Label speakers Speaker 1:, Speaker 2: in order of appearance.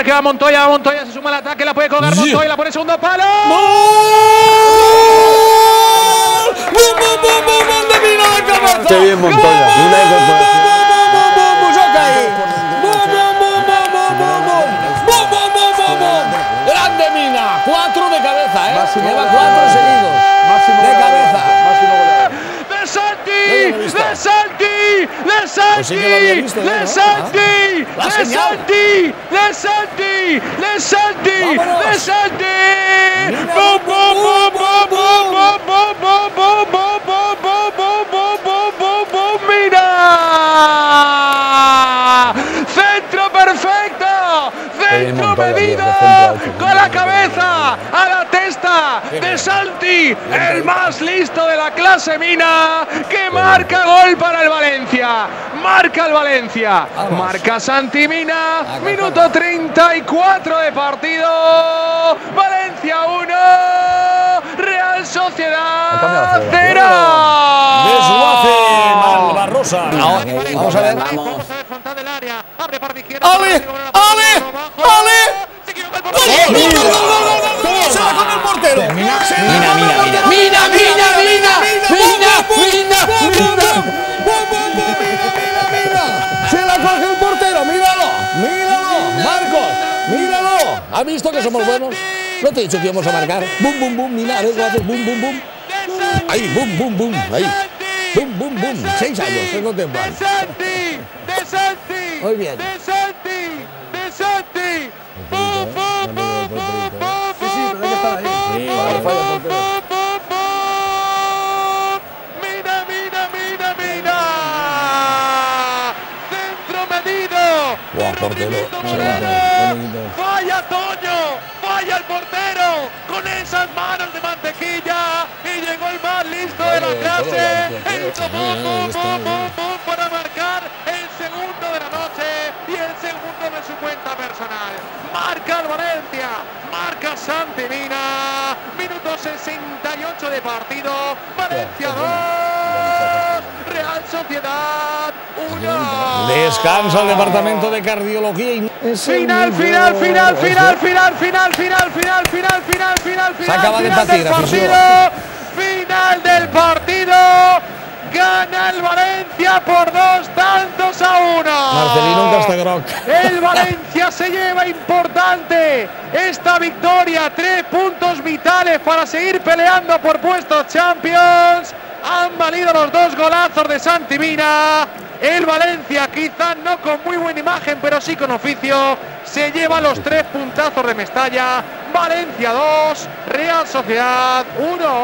Speaker 1: Que va Montoya, se suma al ataque, la puede colgar Montoya, la pone segundo palo.
Speaker 2: ¡Gol! ¡Bum de Mina de cabeza!
Speaker 3: ¡Qué bien Montoya! Una incorporación.
Speaker 2: ¡Grande Mina! 4 de cabeza, ¿eh?
Speaker 3: Máximo
Speaker 2: Lleva
Speaker 3: goleador.
Speaker 2: 4 seguidos.
Speaker 3: Máximo
Speaker 2: De
Speaker 3: goleador.
Speaker 2: cabeza.
Speaker 3: Máximo goleador.
Speaker 1: ¡De Santi!
Speaker 2: Yo lo he visto.
Speaker 1: ¡De Santi! ¡De
Speaker 2: Pues sí que lo había
Speaker 1: Santi!
Speaker 2: visto,
Speaker 1: ¡De
Speaker 2: ¿no?
Speaker 1: Santi!
Speaker 2: La
Speaker 1: ¡De
Speaker 2: señal.
Speaker 1: Santi! ¡De Santi! ¡De Santi!
Speaker 2: ¡Vámonos!
Speaker 1: ¡De Santi!
Speaker 2: Mina,
Speaker 1: ¡Bum,
Speaker 2: bum,
Speaker 1: bum, bum,
Speaker 2: bum,
Speaker 1: bum,
Speaker 2: bum,
Speaker 1: bum, bum, bum, bum, bum, bum, bum, bum, bum, bum, bum, ¡Mina! ¡Centro perfecto! ¡Centro
Speaker 3: Montoya, tío,
Speaker 1: medido!
Speaker 3: qué centro ha hecho.
Speaker 1: ¡Con la cabeza! ¡A la testa! ¡De Santi! ¡El más listo de la clase Mina! ¡Que marca gol para el Valencia! ¡Marca el Valencia!
Speaker 2: Vamos.
Speaker 1: ¡Marca Santi Mina!
Speaker 2: Acá
Speaker 1: ¡Minuto
Speaker 2: está.
Speaker 1: 34 de partido! ¡Valencia 1! ¡Real
Speaker 3: Ha cambiado
Speaker 1: Sociedad
Speaker 3: la
Speaker 1: 0!
Speaker 2: Desguace Malvarrosa. Vamos a ver.
Speaker 1: Vamos a ver frontal del área. Abre para la izquierda.
Speaker 2: ¡Ale! ¡Ale! ¡Ale! ¡Se va con el portero! ¡Mina! ¡Se la coge el portero! ¡Míralo! ¡Marcos! ¡Míralo! ¿Has visto que somos buenos? ¿No te he dicho que íbamos a marcar? ¡Bum, bum, bum! Mira, a ver cómo haces. ¡Bum, bum, bum! ¡Ahí! ¡Bum, bum, bum! ¡Ahí! ¡Bum, bum, bum! 6 años, es contemporáneo.
Speaker 1: ¡De Santi!
Speaker 2: Muy bien.
Speaker 1: ¡De Santi! ¡De Santi! ¡Bum, bum, bum, bum, bum!
Speaker 3: Sí, pero hay que estar ahí.
Speaker 2: Sí,
Speaker 3: Para que falle el portero.
Speaker 1: ¡Mina! ¡Centro medido!
Speaker 2: Buah, portero. Se va.
Speaker 1: ¡Falla Toño! ¡Falla el portero! Con esas manos de mantequilla y llegó el más listo de la clase. El para marcar el segundo de la noche y el segundo de su cuenta personal. Marca el Valencia, marca Santi Mina. Minuto 68 de partido. Valencia 2, Real Sociedad 1.
Speaker 2: Descansa el departamento de cardiología y
Speaker 1: Final.
Speaker 2: Se acaba de
Speaker 1: Final
Speaker 2: partir,
Speaker 1: del partido.
Speaker 2: afición.
Speaker 1: Final del partido. Gana el Valencia por 2-1.
Speaker 2: Marcelino en Castagroc.
Speaker 1: El Valencia se lleva importante esta victoria. 3 puntos vitales para seguir peleando por puestos Champions. Han valido los 2 golazos de Santi Mina. El Valencia, quizás no con muy buena imagen, pero sí con oficio, se lleva los 3 puntazos de Mestalla. Valencia 2, Real Sociedad 1.